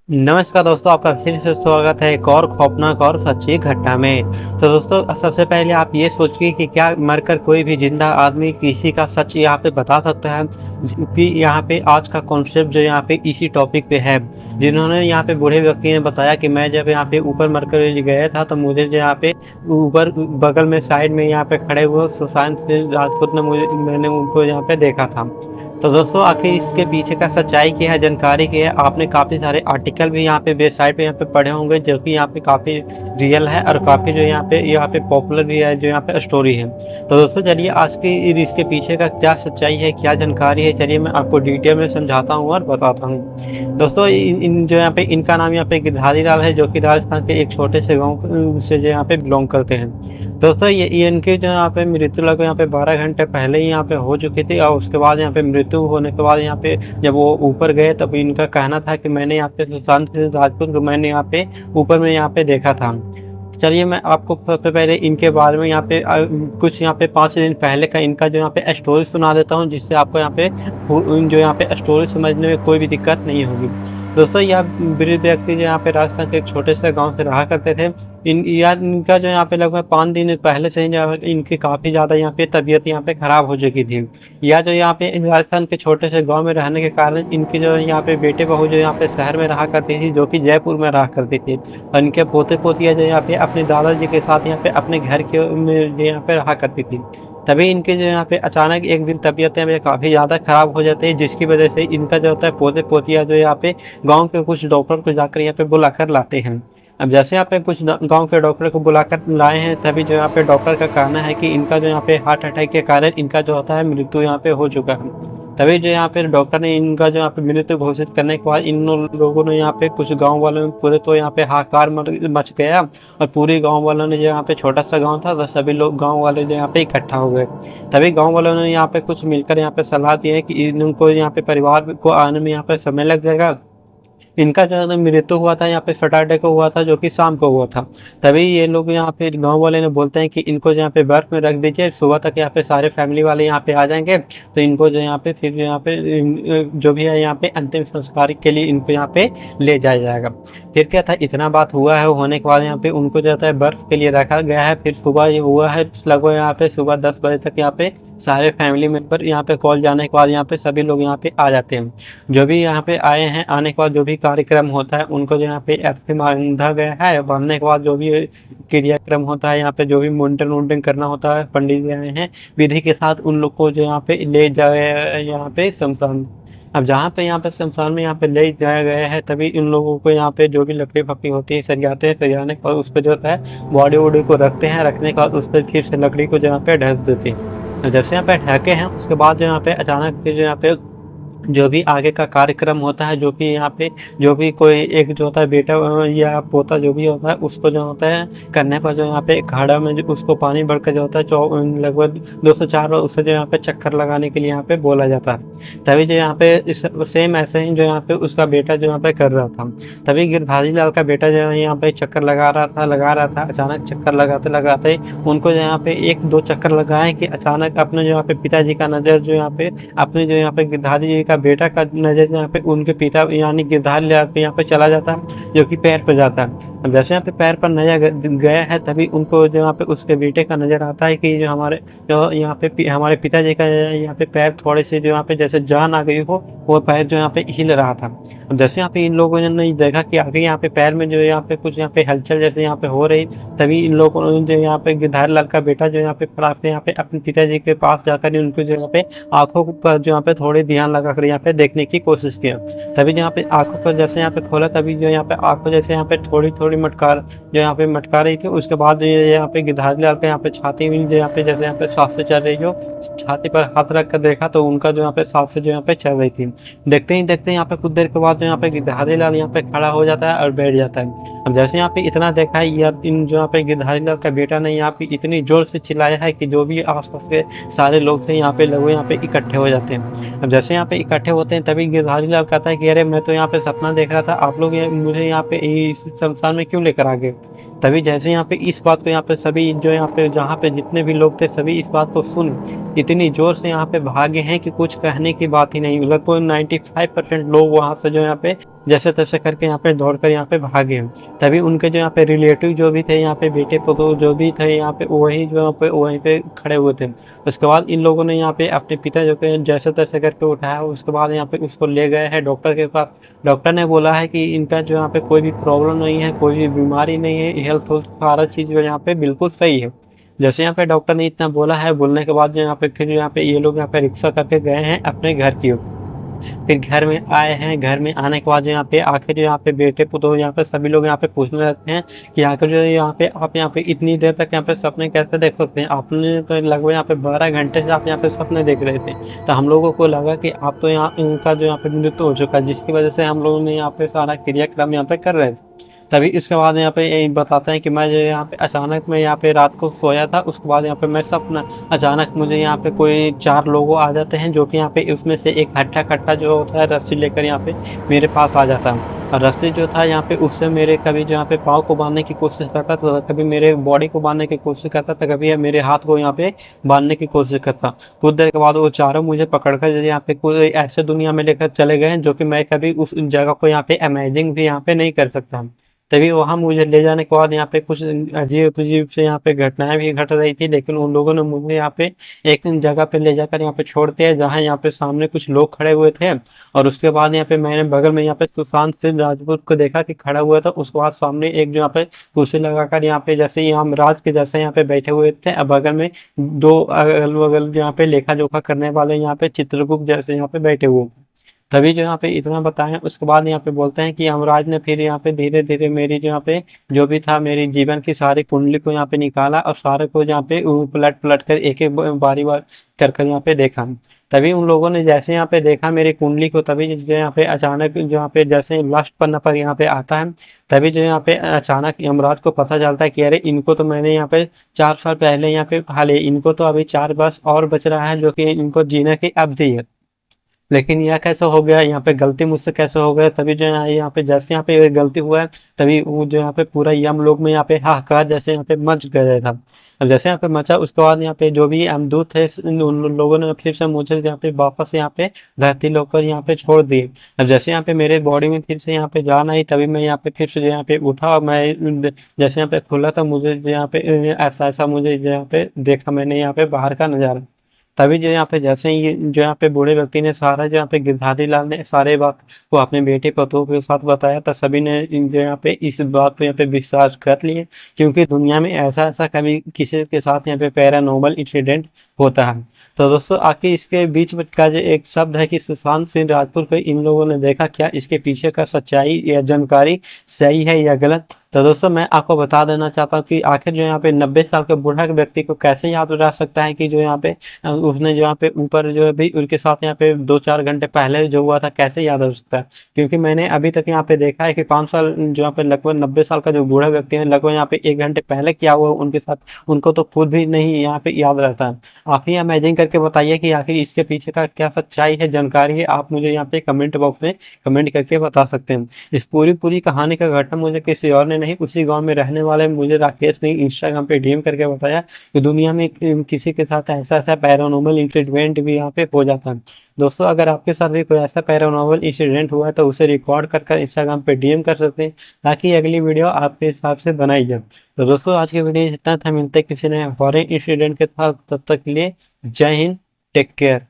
नमस्कार दोस्तों, आपका फिर से स्वागत है एक और खौफनाक और सच्ची घटना में। तो दोस्तों, सबसे पहले आप ये सोचिए कि क्या मरकर कोई भी जिंदा आदमी किसी का सच यहाँ पे बता सकता है? कि यहाँ पे आज का कॉन्सेप्ट जो यहाँ पे इसी टॉपिक पे है। जिन्होंने यहाँ पे बूढ़े व्यक्ति ने बताया कि मैं जब यहाँ पे ऊपर मरकर गया था तो मुझे जो यहाँ पे ऊपर बगल में साइड में यहाँ पे खड़े हुए सुशांत सिंह राजपूत ने मैंने उनको यहाँ पे देखा था। तो दोस्तों, आखिर इसके पीछे का सच्चाई क्या है, जानकारी क्या है? आपने काफ़ी सारे आर्टिकल भी यहाँ पे वेबसाइट पे यहाँ पे पढ़े होंगे, जो कि यहाँ पे काफ़ी रियल है और काफ़ी जो यहाँ पे पॉपुलर भी है, जो यहाँ पे स्टोरी है। तो दोस्तों, चलिए आज की इसके पीछे का क्या सच्चाई है, क्या जानकारी है, चलिए मैं आपको डिटेल में समझाता हूँ और बताता हूँ। दोस्तों, जो यहाँ पे इनका नाम यहाँ पे गिरधारी लाल है, जो कि राजस्थान के एक छोटे से गाँव से जो यहाँ पे बिलोंग करते हैं। दोस्तों, ये इनकी जो यहाँ पे मृत्यु लगभग यहाँ पे 12 घंटे पहले ही यहाँ पे हो चुकी थी और उसके बाद यहाँ पे मृत्यु होने के बाद यहाँ पे जब वो ऊपर गए तब इनका कहना था कि मैंने यहाँ पे सुशांत सिंह राजपूत को मैंने यहाँ पे ऊपर में यहाँ पे देखा था। चलिए मैं आपको सबसे पहले इनके बारे में यहाँ पे कुछ यहाँ पे 5 दिन पहले का इनका जो यहाँ पे स्टोरी सुना देता हूँ, जिससे आपको यहाँ पे जो यहाँ पे स्टोरी समझने में कोई भी दिक्कत नहीं होगी। दोस्तों, यह वृद्ध व्यक्ति जो यहाँ पे राजस्थान के एक छोटे से गांव से रहा करते थे। इनका जो यहाँ पे लगभग 5 दिन पहले से इनकी काफ़ी ज़्यादा यहाँ पे तबीयत यहाँ पे ख़राब हो चुकी थी। या जो यहाँ पे राजस्थान के छोटे से गांव में रहने के कारण इनकी जो यहाँ पे बेटे बहू जो यहाँ पे शहर में रहा करती थी, जो कि जयपुर में रहा करती थी, और इनके पोते पोतियाँ जो यहाँ पे अपने दादाजी के साथ यहाँ पे अपने घर के में यहाँ पे रहा करती थी। तभी इनके जो यहाँ पे अचानक एक दिन तबीयत यहाँ पे काफ़ी ज़्यादा ख़राब हो जाती है, जिसकी वजह से इनका जो होता है पोते पोतियाँ जो यहाँ पे गांव के कुछ डॉक्टर को जाकर यहाँ पे बुलाकर लाते हैं। अब जैसे यहाँ पे कुछ गांव के डॉक्टर को बुलाकर लाए हैं, तभी जो यहाँ पे डॉक्टर का कहना है कि इनका जो यहाँ पे हार्ट अटैक के कारण इनका जो होता है मृत्यु यहाँ पे हो चुका है। तभी जो यहाँ पे डॉक्टर ने इनका जो यहाँ पे मृत्यु घोषित करने के बाद इन लोगों ने यहाँ पे कुछ गाँव वालों में पूरे तो यहाँ पे हाहाकार मच गया और पूरे गाँव वालों ने जो यहाँ पे छोटा सा गाँव था तो सभी लोग गाँव वाले जो यहाँ पे इकट्ठा हो गए। तभी गाँव वालों ने यहाँ पे कुछ मिलकर यहाँ पे सलाह दी है कि इनको यहाँ पे परिवार को आने में यहाँ पे समय लग जाएगा। इनका जो है मृत्यु हुआ था यहाँ पे सैटरडे को हुआ था, जो कि शाम को हुआ था। तभी ये लोग यहाँ पे गांव वाले ने बोलते हैं कि इनको यहाँ पे बर्फ में रख दीजिए, सुबह तक यहाँ पे सारे फैमिली वाले यहाँ पे आ जाएंगे, तो इनको जो यहाँ पे फिर यहाँ पे जो भी है यहाँ पे अंतिम संस्कार के लिए इनको यहाँ पे ले जाया जाएगा। फिर क्या था, इतना बात हुआ है, होने के बाद यहाँ पे उनको जो है बर्फ के लिए रखा गया है। फिर सुबह ये हुआ है, लगभग यहाँ पे सुबह 10 बजे तक यहाँ पे सारे फैमिली मेम्बर यहाँ पे कॉल जाने के बाद यहाँ पे सभी लोग यहाँ पे आ जाते हैं। जो भी यहाँ पे आए हैं, आने के बाद जो भी कार्यक्रम होता है उनको जो यहाँ पे अर्थ में बांधा गया है। बांधने के बाद जो भी क्रियाक्रम होता है, यहाँ पे जो भी मुंडन वुंडन करना होता है, पंडित जी आए हैं विधि के साथ उन लोग को जो यहाँ पे ले जाए यहाँ पे शमशान। अब जहाँ पे यहाँ पे शमशान में यहाँ पे ले जाया गया है, तभी इन लोगों को यहाँ पे जो भी लकड़ी फकड़ी होती है सरियाते हैं, सरियाने के बाद उस पर जो होता है बॉडी वॉडी को रखते हैं, रखने के बाद उस पर फिर से लकड़ी को जो यहाँ पे ढक देते हैं। जैसे यहाँ पे ढके हैं, उसके बाद जो यहाँ पे अचानक फिर जो यहाँ पे जो भी आगे का कार्यक्रम होता है, जो कि यहाँ पे जो भी कोई एक जो होता है बेटा या पोता जो भी होता है, उसको जो होता है करने पर जो यहाँ पे घड़ा में जो उसको पानी भर कर जो होता है लगभग 2 से 4 बार उसे जो यहाँ पे चक्कर लगाने के लिए यहाँ पे बोला जाता है। तभी जो यहाँ पे सेम ऐसे ही जो यहाँ पे उसका बेटा जो यहाँ पे कर रहा था। तभी गिरधारी लाल का बेटा जो है यहाँ पे चक्कर लगा रहा था। अचानक चक्कर लगाते लगाते उनको जो यहाँ पे 1-2 चक्कर लगाए कि अचानक अपने जो यहाँ पे पिताजी का नज़र जो यहाँ पे अपने जो यहाँ पे गिरधारी जी का बेटा का नजर यहाँ पे उनके पिता यानी गिरधारी लाल पे यहाँ पे चला जाता है, जो कि पैर पर जाता है। अब जैसे यहाँ पे पैर पर नजर गया है, तभी उनको जो यहाँ पे उसके बेटे का नजर आता है कि जो यहाँ पे हमारे पिताजी का यहाँ पे पैर थोड़े से जो यहाँ पे जैसे जान आ गई हो, वो पैर जो यहाँ पे हिल रहा था। अब जैसे यहाँ पे इन लोगों ने देखा कि आगे यहाँ पे पैर में जो यहाँ पे कुछ यहाँ पे हलचल जैसे यहाँ पे हो रही, तभी इन लोगों ने जो यहाँ पे गिरधारी लाल का बेटा जो यहाँ पे फटाक से यहाँ पे अपने पिताजी के पास जाकर उनको जो यहाँ पे आंखों पर जो यहाँ पे थोड़े ध्यान लगाकर यहाँ पे देखने की कोशिश किया। तभी यहाँ पे आंखों पर जैसे यहाँ पे खोला, तभी जो यहाँ पे आंखों जैसे यहाँ पे थोड़ी थोड़ी जो यहाँ पे मटका रही थी। उसके बाद यहाँ पे गिरधारी लाल के यहाँ पे छाती में जो यहाँ पे जैसे यहाँ पे सांसें चल रही हो, छाती पर हाथ रख कर देखा तो उनका जो यहाँ पे सांसें जो यहाँ पे चल रही थी। देखते ही देखते यहाँ पे कुछ देर के बाद जो यहाँ पे गिरधारी लाल यहाँ पे खड़ा हो जाता है और बैठ जाता है। अब जैसे यहाँ पे इतना देखा है, यह इन जो यहाँ पे गिरधारी लाल का बेटा ने यहाँ पे इतनी जोर से चिल्लाया है कि जो भी आसपास के सारे लोग थे यहाँ पे लोग यहाँ पे इकट्ठे हो जाते हैं। अब जैसे यहाँ पे इकट्ठे होते हैं, तभी गिरधारी लाल कहता है कि अरे मैं तो यहाँ पे सपना देख रहा था, आप लोग मुझे यहाँ पे इस शमशान में क्यों लेकर आ गए। तभी जैसे यहाँ पे इस बात को यहाँ पे सभी जो यहाँ पे जहाँ पे जितने भी लोग थे सभी इस बात को सुन इतनी जोर से यहाँ पे भागे हैं कि कुछ कहने की बात ही नहीं। लगभग 95% लोग वहाँ से जो यहाँ पे जैसे-तैसे करके यहाँ पे दौड़कर यहाँ पे भागे। तभी उनके जो यहाँ पे रिलेटिव जो भी थे यहाँ पे बेटे-पुतोहू जो भी थे यहाँ पे वही जो यहाँ पे वहीं पे खड़े हुए थे। उसके बाद इन लोगों ने यहाँ पे अपने पिता जो के जैसे-तैसे करके उठाया, उसके बाद यहाँ पे उसको ले गए हैं डॉक्टर के पास। डॉक्टर ने बोला है कि इनका जो यहाँ पे कोई भी प्रॉब्लम नहीं है, कोई भी बीमारी नहीं है, हेल्थ-वेल्थ सारा चीज़ जो यहाँ पे बिल्कुल सही है। जैसे यहाँ पे डॉक्टर ने इतना बोला है, बोलने के बाद जो यहाँ पे फिर यहाँ पे ये लोग यहाँ पे रिक्शा करके गए हैं अपने घर की ओर। फिर घर में आए हैं, घर में आने के बाद जो यहाँ पे आखिर यहाँ पे बेटे-पुतोहू यहाँ पे सभी लोग यहाँ पे पूछने लगते हैं कि आखिर जो यहाँ पे आप यहाँ पे इतनी देर तक यहाँ पे सपने कैसे देख सकते हैं? आपने तो लगभग यहाँ पे 12 घंटे से आप यहाँ पे सपने देख रहे थे। तो हम लोगों को लगा कि आप तो यहाँ उनका जो यहाँ पे मृत्यु हो चुका है, जिसकी वज़ह से हम लोगों ने यहाँ पे सारा क्रियाक्रम यहाँ पे कर रहे थे। तभी इसके बाद यहाँ पे ये बताते हैं कि मैं जो यहाँ पे अचानक मैं यहाँ पे रात को सोया था, उसके बाद यहाँ पे मैं सपना अचानक मुझे यहाँ पे कोई 4 लोग आ जाते हैं, जो कि यहाँ पे उसमें से एक हट्टा-कट्टा जो होता है रस्सी लेकर यहाँ पे मेरे पास आ जाता है। और रस्सी जो था यहाँ पे उससे मेरे कभी जो यहाँ पे पाँव को बाँधने की कोशिश करता था, कभी मेरे बॉडी को बाँधने की कोशिश करता था, कभी मेरे हाथ को यहाँ पे बाँधने की कोशिश करता। कुछ देर के बाद वो चारों मुझे पकड़कर यहाँ पे कोई ऐसे दुनिया में लेकर चले गए, जो कि मैं कभी उस जगह को यहाँ पे इमेजिन भी यहाँ पे नहीं कर सकता। तभी वहाँ मुझे ले जाने के बाद यहाँ पे कुछ अजीब-अजीब से यहाँ पे घटनाएँ भी घट रही थी, लेकिन उन लोगों ने मुझे यहाँ पे एक जगह पे ले जाकर यहाँ पे छोड़ दिया, जहाँ यहाँ पे सामने कुछ लोग खड़े हुए थे। और उसके बाद यहाँ पे मैंने बगल में यहाँ पे सुशांत सिंह राजपूत को देखा कि खड़ा हुआ था। उसके बाद सामने एक जो यहाँ पे कुर्सी लगाकर यहाँ पे जैसे ही यमराज के जैसे यहाँ पे बैठे हुए थे, बगल में 2 अगल-बगल यहाँ पे लेखा-जोखा करने वाले यहाँ पे चित्रगुप्त जैसे यहाँ पे बैठे हुए। तभी जो यहाँ पे इतना बताएँ, उसके बाद यहाँ पे बोलते हैं कि यमराज ने फिर यहाँ पे धीरे-धीरे मेरी जो यहाँ पे जो भी था मेरी जीवन की सारी कुंडली को यहाँ पे निकाला और सारे को यहाँ पे पलट-पलट कर एक-एक बारी-बार कर यहाँ पे देखा। तभी उन लोगों ने जैसे यहाँ पे देखा मेरी कुंडली को, तभी जो यहाँ पे अचानक जो यहाँ पे जैसे लास्ट पन्ना पर यहाँ पे आता है, तभी जो यहाँ पे अचानक यमराज को पता चलता है कि अरे इनको तो मैंने यहाँ पे 4 साल पहले यहाँ पे खा लिया, इनको तो अभी 4 वर्ष और बच रहा है, जो कि इनको जीने की अवधि है। लेकिन यह कैसे हो गया, यहाँ पे गलती मुझसे कैसे हो गया? तभी जो है यहाँ पे जैसे यहाँ पे गलती हुआ है, तभी वो जो यहाँ पे पूरा यमलोक में यहाँ पे हाहाकार जैसे यहाँ पे मच गया था। अब जैसे यहाँ पे मचा, उसके बाद यहाँ पे जो भी यमदूत थे उन लोगों ने फिर से मुझे यहाँ पे वापस यहाँ पे धरती लोक पर यहाँ पे छोड़ दिए। अब जैसे यहाँ पे मेरे बॉडी में फिर से यहाँ पे जान आई, तभी मैं यहाँ पे फिर से यहाँ पे उठा और मैं जैसे यहाँ पे खुला था, मुझे जो यहाँ पे ऐसा मुझे जो यहाँ पे देखा मैंने यहाँ पे बाहर का नज़ारा। तभी जो यहाँ पे जैसे ही जो यहाँ पे बूढ़े व्यक्ति ने सारा जो यहाँ पे गिरधारी लाल ने सारे बात को अपने बेटे पतोह के साथ बताया, तो सभी ने जो यहाँ पे इस बात पे यहाँ पे विश्वास कर लिए, क्योंकि दुनिया में ऐसा कभी किसी के साथ यहाँ पे पैरानॉर्मल इंसिडेंट होता है। तो दोस्तों आखिर इसके बीच में का जो एक शब्द है कि सुशांत सिंह राजपूत को इन लोगों ने देखा, क्या इसके पीछे का सच्चाई या जानकारी सही है या गलत? तो दोस्तों मैं आपको बता देना चाहता हूँ कि आखिर जो यहाँ पे 90 साल के बूढ़ा व्यक्ति को कैसे याद रह सकता है कि जो यहाँ पे उसने जो यहाँ पे ऊपर जो है भी उनके साथ यहाँ पे 2-4 घंटे पहले जो हुआ था, कैसे याद हो सकता है? क्योंकि मैंने अभी तक यहाँ पे देखा है कि 5 साल जो यहाँ पे लगभग 90 साल का जो बूढ़ा व्यक्ति है, लगभग यहाँ पे 1 घंटे पहले क्या हुआ उनके साथ, उनको तो खुद भी नहीं यहाँ पे याद रहता है। आप ही इमेजिन करके बताइए कि आखिर इसके पीछे का क्या सच्चाई है, जानकारी है? आप मुझे यहाँ पे कमेंट बॉक्स में कमेंट करके बता सकते हैं। इस पूरी कहानी का घटना मुझे किसी और ने नहीं, उसी गाँव में रहने वाले मुझे राकेश ने इंस्टाग्राम पे डीएम करके बताया कि दुनिया में किसी के साथ ऐसा पैरानॉर्मल इंसिडेंट भी यहाँ पे हो जाता है। दोस्तों अगर आपके साथ भी कोई ऐसा पैरानॉर्मल इंसिडेंट हुआ है, तो उसे रिकॉर्ड कर इंस्टाग्राम पे डीएम कर सकते हैं, ताकि अगली वीडियो आपके हिसाब से बनाई जाए। तो दोस्तों आज की वीडियो इतना था, मिलते हैं किसी नए हॉरर इंसिडेंट के साथ, तब तक के लिए जय हिंद, टेक केयर।